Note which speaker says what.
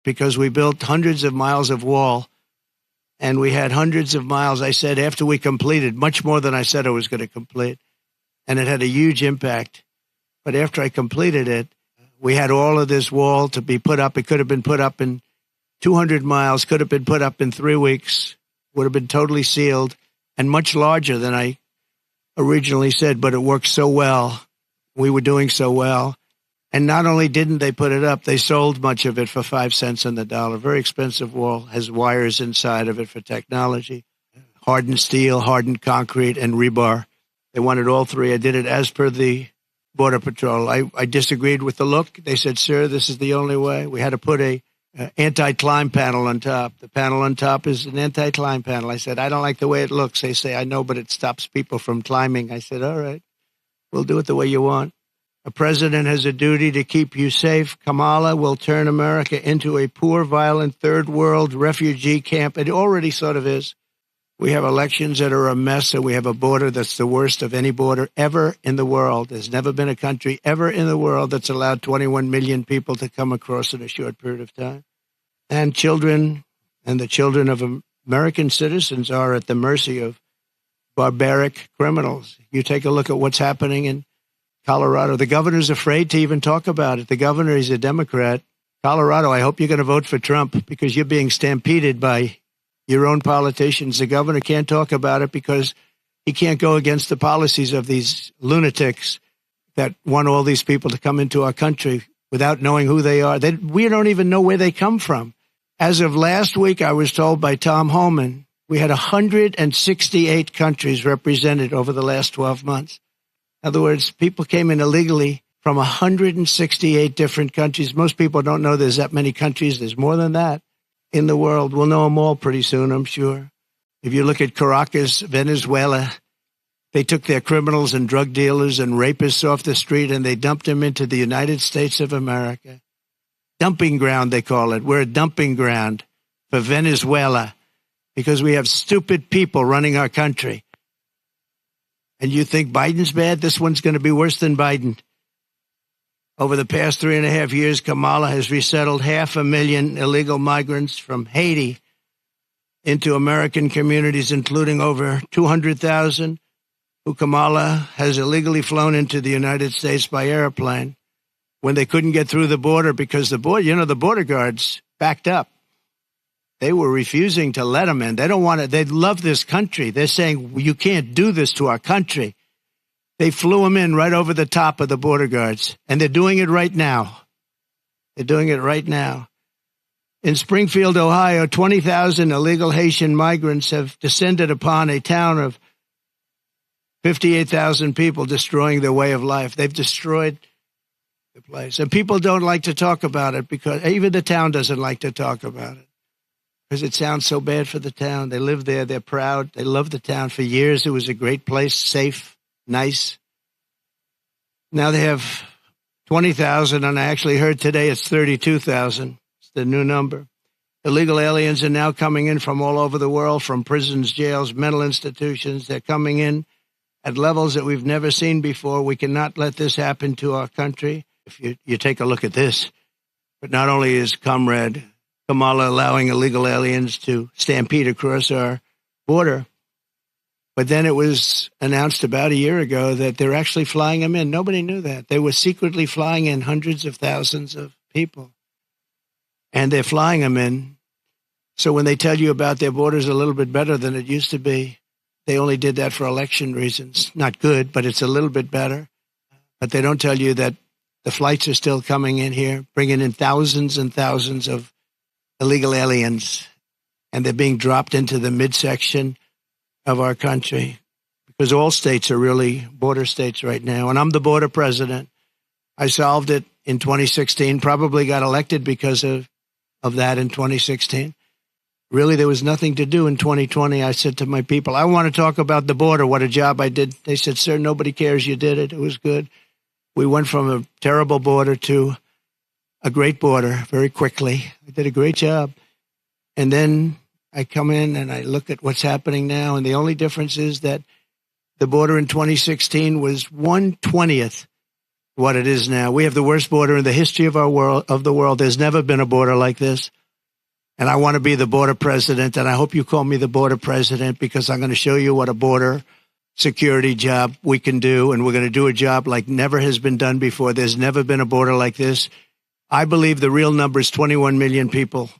Speaker 1: because we built hundreds of miles of wall, and we had hundreds of miles, I said, after we completed, much more than I said I was going to complete, and it had a huge impact. But after I completed it, we had all of this wall to be put up. It could have been put up in 200 miles, could have been put up in 3 weeks, would have been totally sealed, and much larger than I originally said, but it worked so well. We were doing so well. And not only didn't they put it up, they sold much of it for 5 cents on the dollar. Very expensive wall, has wires inside of it for technology, hardened steel, hardened concrete, and rebar. They wanted all three. I did it as per the Border Patrol. I disagreed with the look. They said, sir, this is the only way. We had to put a anti-climb panel on top. The panel on top is an anti-climb panel. I said, I don't like the way it looks. They say, I know, but it stops people from climbing. I said, all right, we'll do it the way you want. A president has a duty to keep you safe. Kamala will turn America into a poor, violent, third world refugee camp. It already sort of is. We have elections that are a mess, and we have a border that's the worst of any border ever in the world. There's never been a country ever in the world that's allowed 21 million people to come across in a short period of time. And children and the children of American citizens are at the mercy of barbaric criminals. You take a look at what's happening in Colorado. The governor's afraid to even talk about it. The governor is a Democrat. Colorado, I hope you're going to vote for Trump because you're being stampeded by your own politicians. The governor can't talk about it because he can't go against the policies of these lunatics that want all these people to come into our country without knowing who they are. We don't even know where they come from. As of last week, I was told by Tom Homan, we had 168 countries represented over the last 12 months. In other words, people came in illegally from 168 different countries. Most people don't know there's that many countries. There's more than that in the world. We'll know them all pretty soon, I'm sure. If you look at Caracas, Venezuela, they took their criminals and drug dealers and rapists off the street and they dumped them into the United States of America. Dumping ground, they call it. We're a dumping ground for Venezuela because we have stupid people running our country. And you think Biden's bad? This one's going to be worse than Biden. Over the past 3.5 years, Kamala has resettled 500,000 illegal migrants from Haiti into American communities, including over 200,000 who Kamala has illegally flown into the United States by airplane when they couldn't get through the border because the border guards backed up. They were refusing to let them in. They don't want it. They love this country. They're saying, you can't do this to our country. They flew them in right over the top of the border guards, and they're doing it right now. They're doing it right now. In Springfield, Ohio, 20,000 illegal Haitian migrants have descended upon a town of 58,000 people, destroying their way of life. They've destroyed the place. And people don't like to talk about it because even the town doesn't like to talk about it because it sounds so bad for the town. They live there. They're proud. They love the town. For years, it was a great place, safe, nice. Now they have 20,000, and I actually heard today it's 32,000. It's the new number. Illegal aliens are now coming in from all over the world, from prisons, jails, mental institutions. They're coming in at levels that we've never seen before. We cannot let this happen to our country. If you take a look at this, but not only is Comrade Kamala allowing illegal aliens to stampede across our border, but then it was announced about a year ago that they're actually flying them in. Nobody knew that. They were secretly flying in hundreds of thousands of people. And they're flying them in. So when they tell you about their borders a little bit better than it used to be, they only did that for election reasons. Not good, but it's a little bit better. But they don't tell you that the flights are still coming in here, bringing in thousands and thousands of illegal aliens. And they're being dropped into the midsection of our country because all states are really border states right now. And I'm the border president. I solved it in 2016, probably got elected because of that in 2016. Really, there was nothing to do in 2020. I said to my people, I want to talk about the border, what a job I did. They said, sir, nobody cares you did it. It was good. We went from a terrible border to a great border very quickly. I did a great job. And then I come in and I look at what's happening now, and the only difference is that the border in 2016 was 1/20 what it is now. We have the worst border in the history of the world. There's never been a border like this. And I want to be the border president. And I hope you call me the border president, because I'm going to show you what a border security job we can do. And we're going to do a job like never has been done before. There's never been a border like this. I believe the real number is 21 million people